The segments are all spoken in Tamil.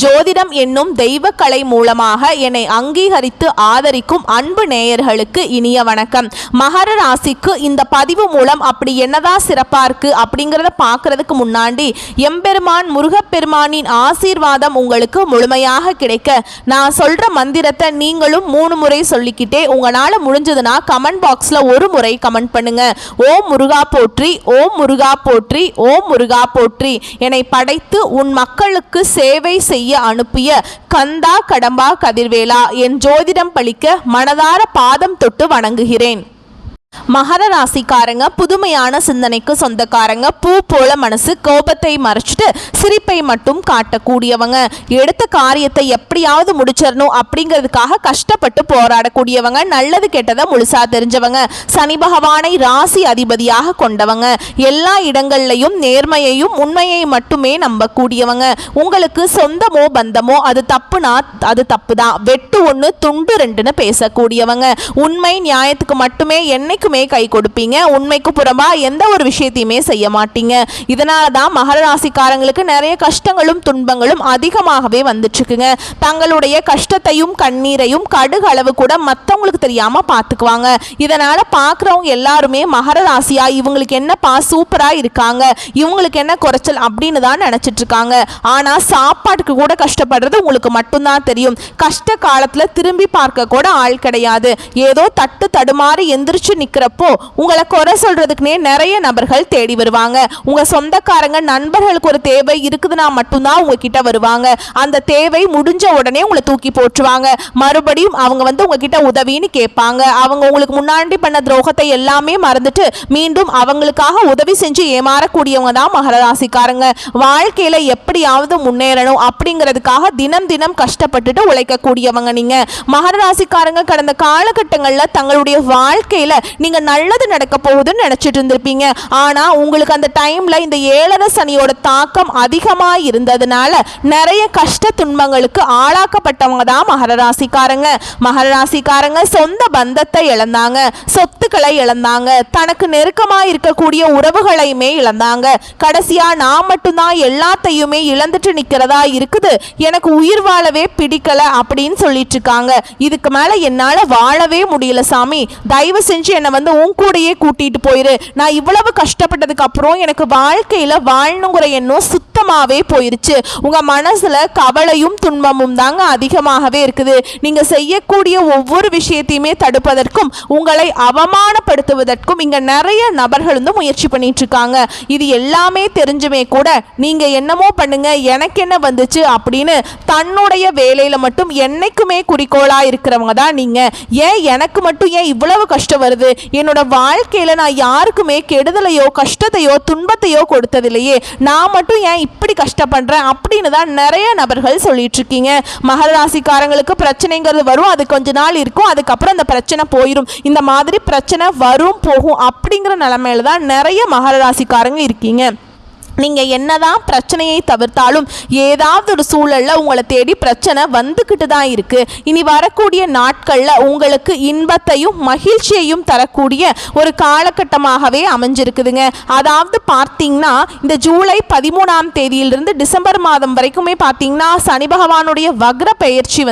ஜோதிடம் என்னும் தெய்வக்கலை மூலமாக என்னை அங்கீகரித்து ஆதரிக்கும் அன்பு நேயர்களுக்கு இனிய வணக்கம். மகர ராசிக்கு இந்த பதிவு மூலம் அப்படி என்னதான் சிறப்பா இருக்கு அப்படிங்கிறத பார்க்கறதுக்கு முன்னாடி எம்பெருமான் முருகப்பெருமானின் ஆசீர்வாதம் உங்களுக்கு முழுமையாக கிடைக்க நான் சொல்ற மந்திரத்தை நீங்களும் 3 முறை சொல்லிக்கிட்டே உங்களால முடிஞ்சதுன்னா கமெண்ட் பாக்ஸ்ல ஒரு முறை கமெண்ட் பண்ணுங்க. ஓம் முருகா போற்றி, ஓம் முருகா போற்றி, ஓம் முருகா போற்றி. என்னை படைத்து உன் மக்களுக்கு சேவை செய்ய அனுப்பிய கந்தா கடம்பா கதிர்வேலா, என் ஜோதிடம் பழிக்க மனதார பாதம் தொட்டு வணங்குகிறேன். மகர ராசிக்காரங்க புதுமையான சிந்தனைக்கு சொந்தக்காரங்க. பூ போல மனசு, கோபத்தை மறைச்சிட்டு சிரிப்பை மட்டும் காட்டக்கூடியவங்க. எடுத்த காரியத்தை எப்படியாவது முடிச்சிடணும் அப்படிங்கிறதுக்காக கஷ்டப்பட்டு போராடக்கூடியவங்க. நல்லது கெட்டதை முழுசா தெரிஞ்சவங்க. சனி பகவானை ராசி அதிபதியாக கொண்டவங்க. எல்லா இடங்கள்லையும் நேர்மையையும் உண்மையை மட்டுமே நம்பக்கூடியவங்க. உங்களுக்கு சொந்தமோ பந்தமோ அது தப்புனா அது தப்பு தான், வெட்டு 1 துண்டு 2ன்னு பேசக்கூடியவங்க. உண்மை நியாயத்துக்கு மட்டுமே என்னைக்குமே கை கொடுப்பீங்க. உண்மைக்கு புறம்பா எந்த ஒரு விஷயத்தையுமே செய்ய மாட்டீங்க. இதனால தான் மகர ராசிக்காரங்களுக்கு நிறைய கஷ்டங்களும் துன்பங்களும் அதிகமாகவே வந்துட்டு இருக்குங்க. தங்களுடைய கஷ்டத்தையும் கண்ணீரையும் கடுகு அளவு கூட மற்றவங்களுக்கு தெரியாம பார்த்துக்குவாங்க. இதனால பார்க்குறவங்க எல்லாருமே மகர ராசியா இவங்களுக்கு என்னப்பா சூப்பரா இருக்காங்க, இவங்களுக்கு என்ன குறைச்சல் அப்படின்னு தான் நினைச்சிட்டு இருக்காங்க. ஆனா சாப்பாட்டுக்கு கூட கஷ்டப்படுறது உங்களுக்கு மட்டும்தான் தெரியும். கஷ்ட காலத்துல திரும்பி பார்க்க கூட ஆள் கிடையாது. ஏதோ தட்டு தடுமாறி எந்திரிச்சு நிக்கிறப்போ உங்களை குறை சொல்றதுக்குனே நிறைய நபர்கள் தேடி வருவாங்க. உங்க சொந்தக்காரங்க நண்பர்களுக்கு ஒரு தேவை இருக்குதுன்னா மட்டும்தான் உங்ககிட்ட வருவாங்க. அந்த தேவை முடிஞ்ச உடனே உங்களை தூக்கி போட்டுருவாங்க. மறுபடியும் அவங்க உங்ககிட்ட உதவின்னு கேட்பாங்க. அவங்க உங்களுக்கு முன்னாடி பண்ண துரோகத்தை எல்லாமே மறந்துட்டு மீண்டும் அவங்களுக்காக உதவி செஞ்சு ஏமாறக்கூடியவங்க தான் மகர ராசிக்காரங்க. வாழ்க்கையில எப்படியாவது முன்னேறணும் அப்படிங்கிறதுக்காக தினம் தினம் கஷ்டப்பட்டுட்டு உழைக்கக்கூடியவங்க நீங்க. மகர ராசிக்காரங்க கடந்த காலகட்டங்களில் தங்களுடைய வாழ்க்கையில நீங்க நல்லது நடக்க போகுதுன்னு நினைச்சிட்டு இருந்திருப்பீங்க. ஆனா உங்களுக்கு அந்த டைம்ல இந்த 7 சனியோட தாக்கம் அதிகமா இருந்ததுனால நிறைய கஷ்ட துன்பங்களுக்கு ஆளாக்கப்பட்டவங்க தான் மகர ராசிக்காரங்க. மகர ராசிக்காரங்க சொந்த பந்தத்தை இழந்தாங்க, சொத்துக்களை இழந்தாங்க, தனக்கு நெருக்கமா இருக்கக்கூடிய உறவுகளையுமே இழந்தாங்க. கடைசியா நான் மட்டும்தான் எல்லாத்தையுமே இழந்துட்டு நிக்கிறதா இருக்குது, எனக்கு உயிர் வாழவே பிடிக்கல அப்படின்னு சொல்லிட்டு இருக்காங்க. இதுக்கு மேல என்னால வாழவே முடியல சாமி, தயவு செஞ்சு என்னை உன் கூடையே கூட்டிட்டு போயிரு. நான் இவ்வளவு கஷ்டப்பட்டதுக்கு அப்புறம் எனக்கு வாழ்க்கையில வாழணுங்கிற எண்ணம் சுத்தமாவே போயிருச்சு. உங்க மனசுல கவலையும் துன்பமும் தாங்க அதிகமாகவே இருக்குது. நீங்க செய்யக்கூடிய ஒவ்வொரு விஷயத்தையுமே தடுப்பதற்கும் உங்களை அவமானப்படுத்துவதற்கும் இங்க நிறைய நபர்கள் முயற்சி பண்ணிட்டு இருக்காங்க. இது எல்லாமே தெரிஞ்சுமே கூட நீங்க என்னமோ பண்ணுங்க, எனக்கு என்ன வந்துச்சு அப்படின்னு தன்னுடைய வேலையில மட்டும் என்னைக்குமே குறிக்கோளா இருக்கிறவங்க தான் நீங்க. ஏன் எனக்கு மட்டும் ஏன் இவ்வளவு கஷ்டம் வருது, என்னோட வாழ்க்கையில நான் யாருக்குமே கெடுதலையோ கஷ்டத்தையோ துன்பத்தையோ கொடுத்ததில்லையே, நான் மட்டும் ஏன் இப்படி கஷ்டப்படுறேன் அப்படின்னு தான் நிறைய நபர்கள் சொல்லிட்டு இருக்கீங்க. மகர ராசிக்காரங்களுக்கு பிரச்சனைங்கிறது வரும், அது கொஞ்ச நாள் இருக்கும், அதுக்கப்புறம் அந்த பிரச்சனை போயிடும். இந்த மாதிரி பிரச்சனை வரும் போகும் அப்படிங்கிற நிலைமையில தான் நிறைய மகர ராசிக்காரங்க இருக்கீங்க. நீங்கள் என்னதான் பிரச்சனையை தவிர்த்தாலும் ஏதாவது ஒரு சூழலில் உங்களை தேடி பிரச்சனை வந்துக்கிட்டு தான் இருக்குது. இனி வரக்கூடிய நாட்களில் உங்களுக்கு இன்பத்தையும் மகிழ்ச்சியையும் தரக்கூடிய ஒரு காலகட்டமாகவே அமைஞ்சிருக்குதுங்க. அதாவது பார்த்தீங்கன்னா இந்த ஜூலை 13ஆம் தேதியிலிருந்து டிசம்பர் மாதம் வரைக்குமே பார்த்தீங்கன்னா சனி பகவானுடைய வக்ர பெயர்ச்சி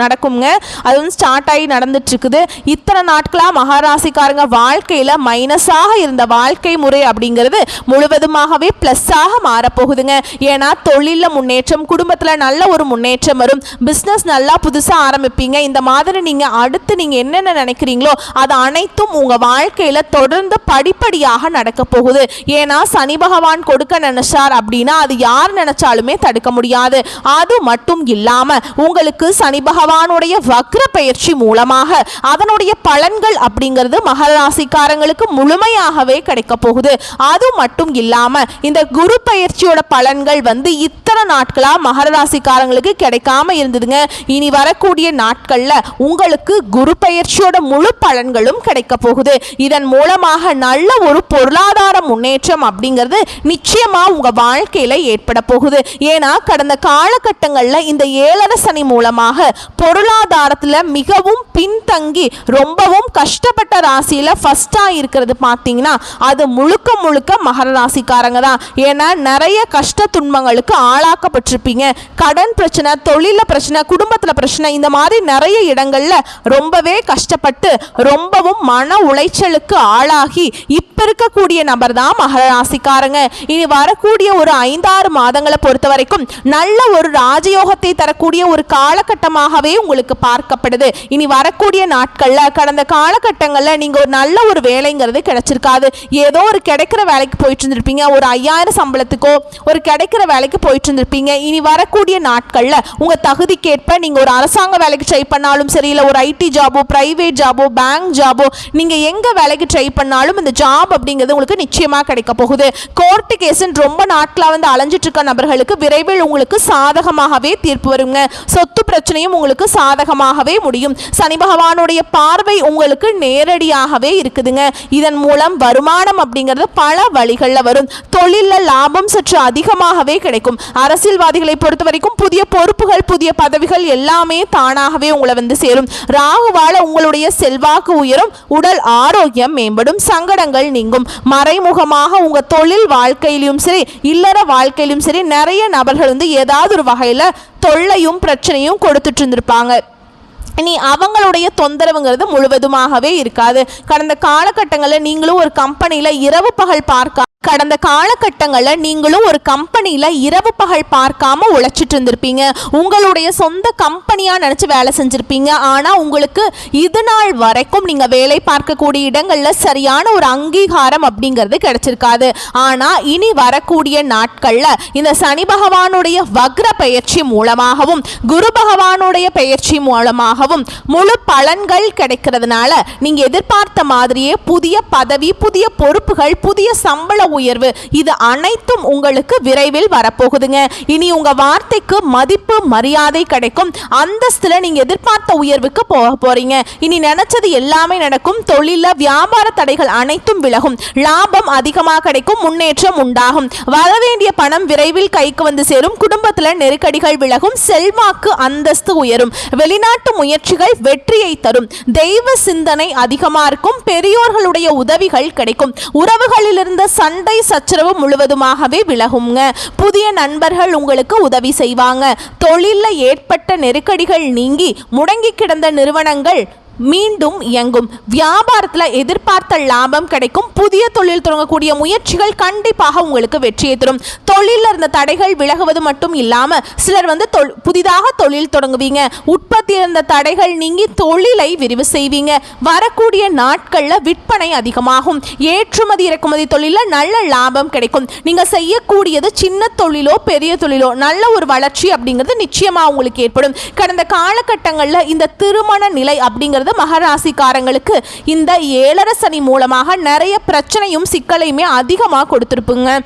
நடக்குங்க. அது ஸ்டார்ட் ஆகி நடந்துட்டு இருக்குது. இத்தனை நாட்களாக மகாராசிக்காரங்க வாழ்க்கையில் மைனஸாக இருந்த வாழ்க்கை முறை அப்படிங்கிறது முழுவதுமாகவே பிளஸ்ஸாக மாறப்போகுதுங்க. ஏன்னா தொழிலில் முன்னேற்றம், குடும்பத்தில் நல்ல ஒரு முன்னேற்றம் வரும், பிஸ்னஸ் நல்லா புதுசாக ஆரம்பிப்பீங்க. இந்த மாதிரி நீங்கள் அடுத்து நீங்கள் என்னென்ன நினைக்கிறீங்களோ அது அனைத்தும் உங்கள் வாழ்க்கையில் தொடர்ந்து படிப்படியாக நடக்க போகுது. ஏன்னா சனி பகவான் கொடுக்க நினைச்சார் அப்படின்னா அது யார் நினைச்சாலுமே தடுக்க முடியாது. அது மட்டும் இல்லாமல் உங்களுக்கு சனி பகவானுடைய வக்ர பயிற்சி மூலமாக அதனுடைய பலன்கள் அப்படிங்கிறது மகர ராசிக்காரங்களுக்கு முழுமையாகவே கிடைக்க போகுது. அது மட்டும் இல்லாமல் இந்த குரு பயிற்சியோட பலன்கள் இத்தனை நாட்களா மகர ராசிக்காரங்களுக்கு கிடைக்காம இருந்ததுங்க. இனி வரக்கூடிய நாட்கள்ல உங்களுக்கு குரு பயிற்சியோட முழு பலன்களும் கிடைக்க போகுது. இதன் மூலமாக நல்ல ஒரு பொருளாதார முன்னேற்றம் அப்படிங்கிறது நிச்சயமா உங்க வாழ்க்கையில ஏற்பட போகுது. ஏன்னா கடந்த காலகட்டங்கள்ல இந்த 7 சனி மூலமாக பொருளாதாரத்துல மிகவும் பின்தங்கி ரொம்பவும் கஷ்டப்பட்ட ராசியில ஃபர்ஸ்டா இருக்கிறது பார்த்தீங்கன்னா அது முழுக்க முழுக்க மகர ராசிக்காரங்க தான். இருக்கலாம். ஏன்னா நிறைய கஷ்ட துன்பங்களுக்கு ஆளாக்கப்பட்டிருப்பீங்க. கடன் பிரச்சனை, தொழில பிரச்சனை, குடும்பத்தில் பிரச்சனை, இந்த மாதிரி நிறைய இடங்கள்ல ரொம்பவே கஷ்டப்பட்டு ரொம்பவும் மன உளைச்சலுக்கு ஆளாகி இப்ப இருக்கக்கூடிய நபர் தான் மகர ராசிக்காரங்க. இனி வரக்கூடிய ஒரு 5-6 மாதங்களை பொறுத்த வரைக்கும் நல்ல ஒரு ராஜயோகத்தை தரக்கூடிய ஒரு காலகட்டமாகவே உங்களுக்கு பார்க்கப்படுது. இனி வரக்கூடிய நாட்கள்ல கடந்த காலகட்டங்கள்ல நீங்க ஒரு நல்ல ஒரு வேலைங்கிறது கிடைச்சிருக்காது. ஏதோ ஒரு கிடைக்கிற வேலைக்கு போயிட்டு இருந்திருப்பீங்க. ஒரு 5000 சம்பளத்துக்கோ ஒரு கிடைக்கிற வேலைக்கு போயிட்டு இருந்திருப்பீங்க. இனி வரக்கூடிய நாட்கள்ல உங்க தகுதிக்கேற்ப நீங்க ஒரு அரசாங்க வேலைக்கு ட்ரை பண்ணாலும் சரி, இல்லை ஒரு ஐடி ஜாபோ, பிரைவேட் ஜாபோ, பேங்க் ஜாபோ, நீங்க எங்க வேலைக்கு ட்ரை பண்ணாலும் இந்த ஜாப் அப்படிங்கிறது உங்களுக்கு நிச்சயமா கிடைக்க போகுது. கோர்ட்டு கேஸ் ரொம்ப நாட்களா வந்து அலைஞ்சிட்டு இருக்க நபர்களுக்கு விரைவில் உங்களுக்கு சாதகமாகவே தீர்ப்பு வருங்க. சொத்து பிரச்சனையும் உங்களுக்கு சாதகமாகவே முடியும். சனி பகவானுடைய பார்வை உங்களுக்கு நேரடியாகவே இருக்குதுங்க. இதன் மூலம் வருமானம் அப்படிங்கிறது பல வழிகளில் வரும். தொழில லாபம் சற்று அதிகமாகவே கிடைக்கும். அரசியல்வாதிகளை பொறுத்த வரைக்கும் புதிய பொறுப்புகள், புதிய பதவிகள் எல்லாமே தானாகவே உங்களை வந்து சேரும். ராகுவால உங்களுடைய செல்வாக்கு உயரும், உடல் ஆரோக்கியம் மேம்படும், சங்கடங்கள் நீங்கும். மறைமுகமாக உங்க தொழில் வாழ்க்கையிலும் சரி, இல்லற வாழ்க்கையிலும் சரி, நிறைய நபர்கள் வந்து ஏதாவது ஒரு வகையில தொல்லையும் பிரச்சனையும் கொடுத்துட்டு இருந்திருப்பாங்க. இனி அவங்களுடைய தொந்தரவுங்கிறது முழுவதுமாகவே இருக்காது. கடந்த காலகட்டங்களில் நீங்களும் ஒரு கம்பெனியில் இரவு பகல் இரவு பகல் பார்க்காம உழைச்சிட்டு இருந்திருப்பீங்க. உங்களுடைய சொந்த கம்பெனியா நினைச்சு வேலை செஞ்சிருப்பீங்க. ஆனா உங்களுக்கு இது நாள் வரைக்கும் நீங்க வேலை பார்க்கக்கூடிய இடங்கள்ல சரியான ஒரு அங்கீகாரம் அப்படிங்கிறது கிடைச்சிருக்காது. ஆனா இனி வரக்கூடிய நாட்கள்ல இந்த சனி பகவானுடைய வக்ர பெயர்ச்சி மூலமாகவும் குரு பகவானுடைய பெயர்ச்சி மூலமாகவும் முழு பலன்கள் கிடைக்கிறதுனால நீங்க எதிர்பார்த்த மாதிரியே புதிய பதவி, புதிய பொறுப்புகள், புதிய சம்பள உயர்வு, இது அனைத்தும் உங்களுக்கு விரைவில் வரப்போகுதுங்க. இனி உங்க வார்த்தைக்கு மதிப்பு, மரியாதை கிடைக்கும். அந்தஸ்துல நீங்க எதிர்பார்த்த உயர்வுக்கு போக போறீங்க. இனி நினைச்சது எல்லாமே நடக்கும். தொழில வியாபார தடைகள் அனைத்தும் விலகும். லாபம் அதிகமாக கிடைக்கும். முன்னேற்றம் உண்டாகும். வர வேண்டிய பணம் விரைவில் கைக்கு வந்து சேரும். குடும்பத்துல நெருக்கடிகள் விலகும். செல்வாக்கு, அந்தஸ்து உயரும். வெளிநாட்டு முயற்சிகள் வெற்றியை தரும். தெய்வ சிந்தனை அதிகமா இருக்கும். பெரியோர்களுடைய உதவிகள் கிடைக்கும். உறவுகளில் இருந்த சண்டை சச்சரவு முழுவதுமாகவே விலகுங்க. புதிய நண்பர்கள் உங்களுக்கு உதவி செய்வாங்க. தொழிலில் ஏற்பட்ட நெருக்கடிகள் நீங்கி முடங்கி கிடந்த நிறுவனங்கள் மீண்டும் இயங்கும். வியாபாரத்தில் எதிர்பார்த்த லாபம் கிடைக்கும். புதிய தொழில் தொடங்கக்கூடிய முயற்சிகள் கண்டிப்பாக உங்களுக்கு வெற்றியை தரும். தொழிலில் இருந்த தடைகள் விலகுவது மட்டும் இல்லாமல் சிலர் வந்து புதிதாக தொழில் தொடங்குவீங்க. உற்பத்தி இருந்த தடைகள் நீங்கி தொழிலை விரிவு செய்வீங்க. வரக்கூடிய நாட்களில் விற்பனை அதிகமாகும். ஏற்றுமதி இறக்குமதி தொழிலில் நல்ல லாபம் கிடைக்கும். நீங்கள் செய்யக்கூடியது சின்ன தொழிலோ பெரிய தொழிலோ நல்ல ஒரு வளர்ச்சி அப்படிங்கிறது நிச்சயமாக உங்களுக்கு ஏற்படும். கடந்த காலகட்டங்களில் இந்த திருமண நிலை அப்படிங்கிறது மகராசிக்காரங்களுக்கு இந்த 7.5 சனி மூலமாக நிறைய பிரச்சனையும் சிக்கலையுமே அதிகமாக கொடுத்துருப்புங்க.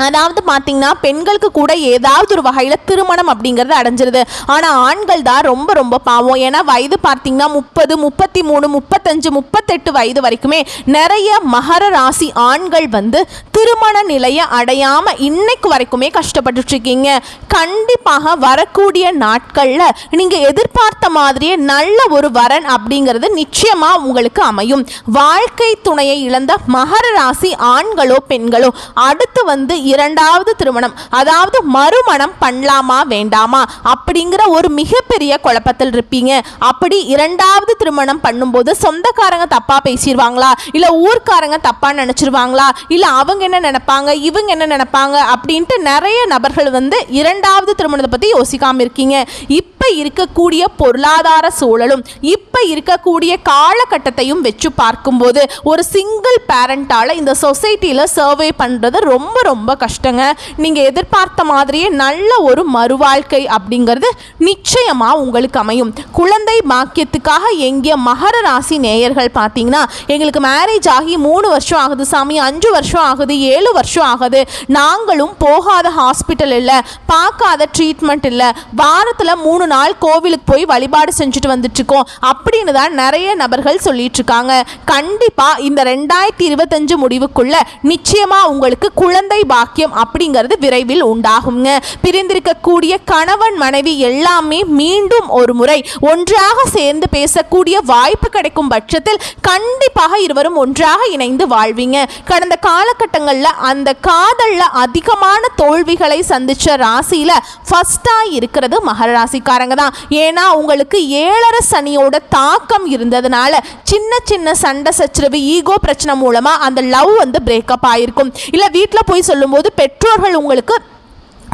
அதாவது பார்த்தீங்கன்னா பெண்களுக்கு கூட ஏதாவது ஒரு வகையில் திருமணம் அப்படிங்கிறது அடைஞ்சிருது. ஆனால் ஆண்கள் தான் ரொம்ப ரொம்ப பாவம். ஏன்னா வயது பார்த்தீங்கன்னா 30, 33, 35, 38 வயது வரைக்குமே நிறைய மகர ராசி ஆண்கள் வந்து திருமண நிலையை அடையாமல் இன்னைக்கு வரைக்குமே கஷ்டப்பட்டுட்டு இருக்கீங்க. கண்டிப்பாக வரக்கூடிய நாட்களில் நீங்கள் எதிர்பார்த்த மாதிரியே நல்ல ஒரு வரன் அப்படிங்கிறது நிச்சயமாக உங்களுக்கு அமையும். வாழ்க்கை துணையை இழந்த மகர ராசி ஆண்களோ பெண்களோ அடுத்து வந்து 2வது திருமணம், அதாவது மறுமணம் பண்ணலாமா வேண்டாமா அப்படிங்கிற ஒரு மிகப்பெரிய குழப்பத்தில் இருப்பீங்க. அப்படி 2வது திருமணம் பண்ணும்போது சொந்தக்காரங்க தப்பா பேசிடுவாங்களா, இல்லை ஊர்க்காரங்க தப்பா நினைச்சிருவாங்களா, இல்லை அவங்க என்ன நினைப்பாங்க, இவங்க என்ன நினைப்பாங்க அப்படின்ட்டு நிறைய நபர்கள் வந்து 2வது திருமணத்தை பற்றி யோசிக்காமல் இருக்கீங்க. இப்போ இருக்கக்கூடிய பொருளாதார சூழலும் இப்போ இருக்கக்கூடிய காலகட்டத்தையும் வச்சு பார்க்கும்போது ஒரு சிங்கிள் பேரண்டால இந்த சொசைட்டியில் சர்வே பண்ணுறது ரொம்ப ரொம்ப கஷ்டங்க. நீங்கள் எதிர்பார்த்த மாதிரியே நல்ல ஒரு மறுவாழ்க்கை அப்படிங்கிறது நிச்சயமாக உங்களுக்கு அமையும். குழந்தை பாக்கியத்துக்காக எங்கிய மகர ராசி நேயர்கள் பார்த்தீங்கன்னா எங்களுக்கு மேரேஜ் ஆகி 3 வருஷம் ஆகுது சாமி, 5 வருஷம் ஆகுது, 7 வருஷம் ஆகுது, நாங்களும் போகாத ஹாஸ்பிட்டல் இல்லை, பார்க்காத ட்ரீட்மெண்ட் இல்லை, வாரத்தில் 3 நாள் கோவிலுக்கு போய் வழிபாடு செஞ்சுட்டு வந்துட்டு இருக்கோம் அப்படின்னு தான் நிறைய நபர்கள் சொல்லிட்டு இருக்காங்க. கண்டிப்பாக இந்த 2025 முடிவுக்குள்ள நிச்சயமாக உங்களுக்கு குழந்தை பாக்கியம் பாக்கியம் அப்படிங்கிறது விரைவில் உண்டாகுங்க. பிரிந்திருக்கக்கூடிய கணவன் மனைவி எல்லாமே மீண்டும் ஒரு முறை ஒன்றாக சேர்ந்து பேசக்கூடிய வாய்ப்பு கிடைக்கும் பட்சத்தில் கண்டிப்பாக இருவரும் ஒன்றாக இணைந்து வாழ்வீங்க. கடந்த காலகட்டங்களில் அந்த காதல்ல அதிகமான தோல்விகளை சந்திச்ச ராசியில ஃபர்ஸ்டா இருக்கிறது மகர ராசிக்காரங்க தான். ஏன்னா உங்களுக்கு 7.5 சனியோட தாக்கம் இருந்ததுனால சின்ன சின்ன சண்டை சச்சரவு ஈகோ பிரச்சனை மூலமா அந்த லவ் வந்து பிரேக்கப் ஆயிருக்கும். இல்ல வீட்டில் போய் சொல்லும்போது பெற்றோர்கள் உங்களுக்கு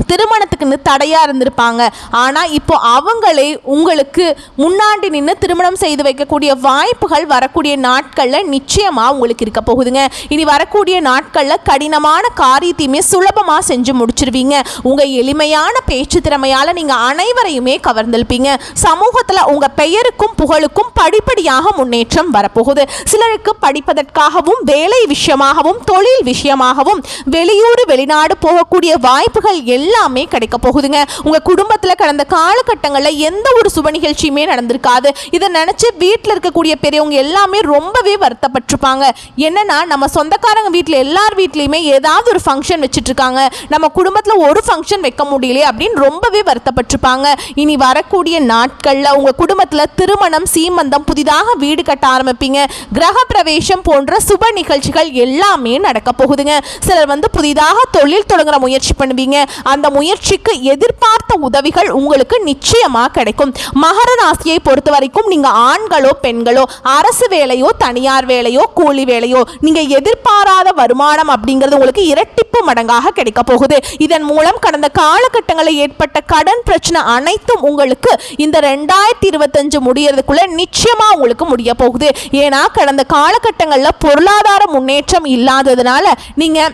திருமணத்துக்குன்னு தடையா இருந்திருப்பாங்க. ஆனா இப்போ அவங்களே உங்களுக்கு முன்னாடி நின்று திருமணம் செய்து வைக்கக்கூடிய வாய்ப்புகள் வரக்கூடிய நாட்கள்ல நிச்சயமா உங்களுக்கு இருக்க போகுதுங்க. இனி வரக்கூடிய நாட்கள்ல கடினமான காரியத்தையுமே சுலபமா செஞ்சு முடிச்சிருவீங்க. உங்க எளிமையான பேச்சு திறமையால நீங்க அனைவரையுமே கவர்ந்திருப்பீங்க. சமூகத்துல உங்க பெயருக்கும் புகழுக்கும் படிப்படியாக முன்னேற்றம் வரப்போகுது. சிலருக்கு படிப்பதற்காகவும் வேலை விஷயமாகவும் தொழில் விஷயமாகவும் வெளியூர் வெளிநாடு போகக்கூடிய வாய்ப்புகள் எல்லாமே கிடைக்க போகுதுங்க. உங்க குடும்பத்தில் கடந்த காலகட்டங்களில் எந்த ஒரு சுப நிகழ்ச்சியுமே நடந்திருக்காது. இதை நினைச்சு வீட்டில் இருக்கக்கூடிய பெரியவங்க எல்லாமே ரொம்பவே வருத்தப்பட்டிருப்பாங்க. என்னன்னா நம்ம சொந்தக்காரங்க வீட்டில் எல்லார் வீட்லையுமே ஏதாவது ஒரு ஃபங்க்ஷன் வச்சுட்டு இருக்காங்க, நம்ம குடும்பத்தில் ஒரு ஃபங்க்ஷன் வைக்க முடியல அப்படின்னு ரொம்பவே வருத்தப்பட்டிருப்பாங்க. இனி வரக்கூடிய நாட்களில் உங்க குடும்பத்தில் திருமணம் சீமந்தம் புதிதாக வீடு கட்ட ஆரம்பிப்பீங்க. கிரக பிரவேசம் போன்ற சுப நிகழ்ச்சிகள் எல்லாமே நடக்க போகுதுங்க. சிலர் வந்து புதிதாக தொழில் தொடங்குற முயற்சி பண்ணுவீங்க. அந்த முயற்சிக்கு எதிர்பார்த்த உதவிகள் உங்களுக்கு நிச்சயமா கிடைக்கும். மகர ராசியை பொறுத்த வரைக்கும் நீங்க ஆண்களோ பெண்களோ அரசு வேலையோ தனியார் வேலையோ கூலி வேலையோ நீங்க எதிர்பாராத வருமானம் அப்படிங்கிறது உங்களுக்கு இரட்டிப்பு மடங்காக கிடைக்க போகுது. இதன் மூலம் கடந்த காலகட்டங்களில் ஏற்பட்ட கடன் பிரச்சனை அனைத்தும் உங்களுக்கு இந்த 2025 முடியறதுக்குள்ள நிச்சயமா உங்களுக்கு முடிய போகுது. ஏன்னா கடந்த காலகட்டங்களில் பொருளாதார முன்னேற்றம் இல்லாததுனால நீங்க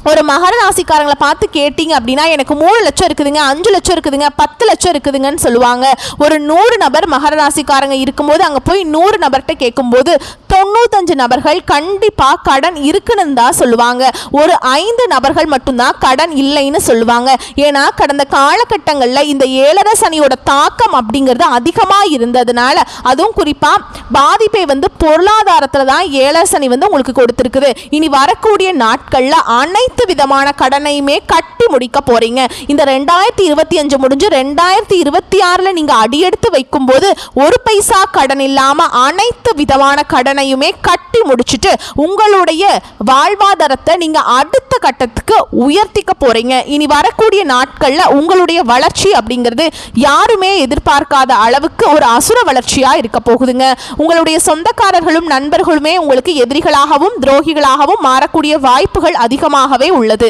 ஒரு மகர ராசிக்காரங்களை பார்த்து கேட்டீங்க அப்படின்னா எனக்கு 3 லட்சம் இருக்குதுங்க, 5 லட்சம் இருக்குதுங்க, 10 லட்சம் இருக்குதுங்கன்னு சொல்லுவாங்க. ஒரு 100 நபர் மகர ராசிக்காரங்க இருக்கும்போது அங்கே போய் 100 நபர்கிட்ட கேட்கும்போது 95 நபர்கள் கண்டிப்பாக கடன் இருக்குன்னு தான் சொல்லுவாங்க. ஒரு 5 நபர்கள் மட்டும்தான் கடன் இல்லைன்னு சொல்லுவாங்க. ஏன்னா கடந்த காலகட்டங்களில் இந்த 7.5 சனியோட தாக்கம் அப்படிங்கிறது அதிகமாக இருந்ததுனால அதுவும் குறிப்பாக பாதிப்பை வந்து பொருளாதாரத்தில் தான் 7.5 சனி வந்து உங்களுக்கு கொடுத்துருக்குது. இனி வரக்கூடிய நாட்களில் அனைத்து விதமான கடனையுமே கட்டி முடிக்க போறீங்க. இந்த 2025 முடிஞ்சு 2026 நீங்க அடியெடுத்து வைக்கும் போது ஒரு பைசா கடன் இல்லாம அனைத்து விதமான கடனையுமே கட்டி முடிச்சுட்டு உங்களுடைய வாழ்வாதாரத்தை நீங்க அடுத்த கட்டத்துக்கு உயர்த்திக்க போறீங்க. இனி வரக்கூடிய நாட்கள்ல உங்களுடைய வளர்ச்சி அப்படிங்கிறது யாருமே எதிர்பார்க்காத அளவுக்கு ஒரு அசுர வளர்ச்சியா இருக்க போகுதுங்க. உங்களுடைய சொந்தக்காரர்களும் நண்பர்களுமே உங்களுக்கு எதிரிகளாகவும் துரோகிகளாகவும் மாறக்கூடிய வாய்ப்புகள் அதிகமாகவே உள்ளது.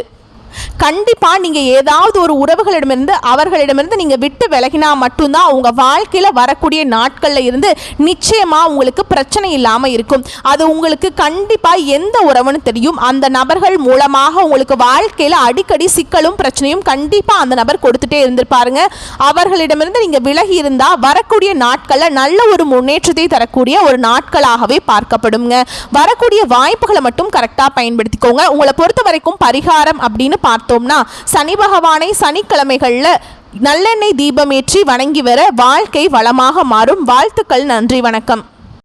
கண்டிப்பாக நீங்கள் ஏதாவது ஒரு உறவுகளிடமிருந்து அவர்களிடமிருந்து நீங்கள் விட்டு விலகினா மட்டும்தான் உங்கள் வாழ்க்கையில் வரக்கூடிய நாட்களில் இருந்து நிச்சயமாக உங்களுக்கு பிரச்சனை இல்லாமல் இருக்கும். அது உங்களுக்கு கண்டிப்பாக எந்த உறவுன்னு தெரியும். அந்த நபர்கள் மூலமாக உங்களுக்கு வாழ்க்கையில் அடிக்கடி சிக்கலும் பிரச்சனையும் கண்டிப்பாக அந்த நபர் கொடுத்துட்டே இருந்திருப்பாருங்க. அவர்களிடமிருந்து நீங்கள் விலகி இருந்தால் வரக்கூடிய நாட்களில் நல்ல ஒரு முன்னேற்றத்தை தரக்கூடிய ஒரு நாட்களாகவே பார்க்கப்படுங்க. வரக்கூடிய வாய்ப்புகளை மட்டும் கரெக்டாக பயன்படுத்திக்கோங்க. உங்களை பொறுத்த வரைக்கும் பரிகாரம் அப்படின்னு பார்த்தோம்னா சனி பகவானை சனிக்கிழமைகள்ல நல்லெண்ணெய் தீபமேற்றி வணங்கி வர வாழ்க்கை வளமாக மாறும். வாழ்த்துக்கள். நன்றி, வணக்கம்.